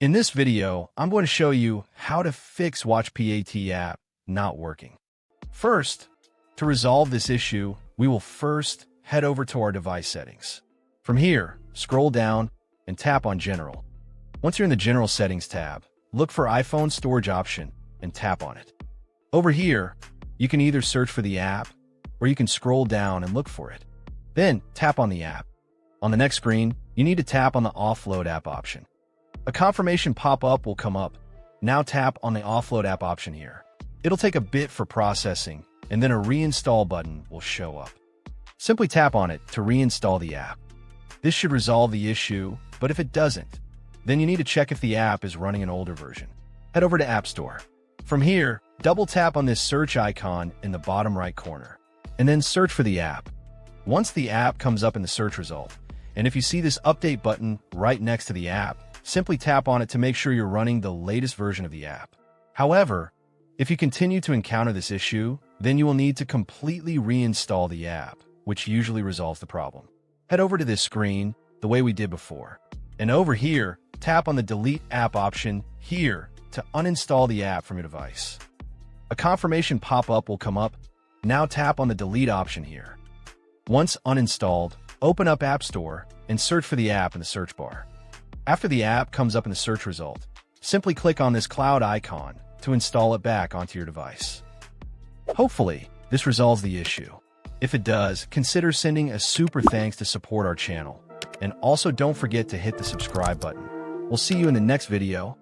In this video, I'm going to show you how to fix WatchPAT app not working. First, to resolve this issue, we will first head over to our device settings. From here, scroll down and tap on General. Once you're in the General Settings tab, look for iPhone Storage option and tap on it. Over here, you can either search for the app or you can scroll down and look for it. Then tap on the app. On the next screen, you need to tap on the Offload app option. A confirmation pop-up will come up. Now tap on the Offload app option here. It'll take a bit for processing, and then a reinstall button will show up. Simply tap on it to reinstall the app. This should resolve the issue, but if it doesn't, then you need to check if the app is running an older version. Head over to App Store. From here, double tap on this search icon in the bottom right corner, and then search for the app. Once the app comes up in the search result, and if you see this update button right next to the app, simply tap on it to make sure you're running the latest version of the app. However, if you continue to encounter this issue, then you will need to completely reinstall the app, which usually resolves the problem. Head over to this screen the way we did before, and over here, tap on the Delete App option here to uninstall the app from your device. A confirmation pop-up will come up. Now tap on the Delete option here. Once uninstalled, open up App Store and search for the app in the search bar. After the app comes up in the search result, simply click on this cloud icon to install it back onto your device. Hopefully, this resolves the issue. If it does, consider sending a super thanks to support our channel. And also don't forget to hit the subscribe button. We'll see you in the next video.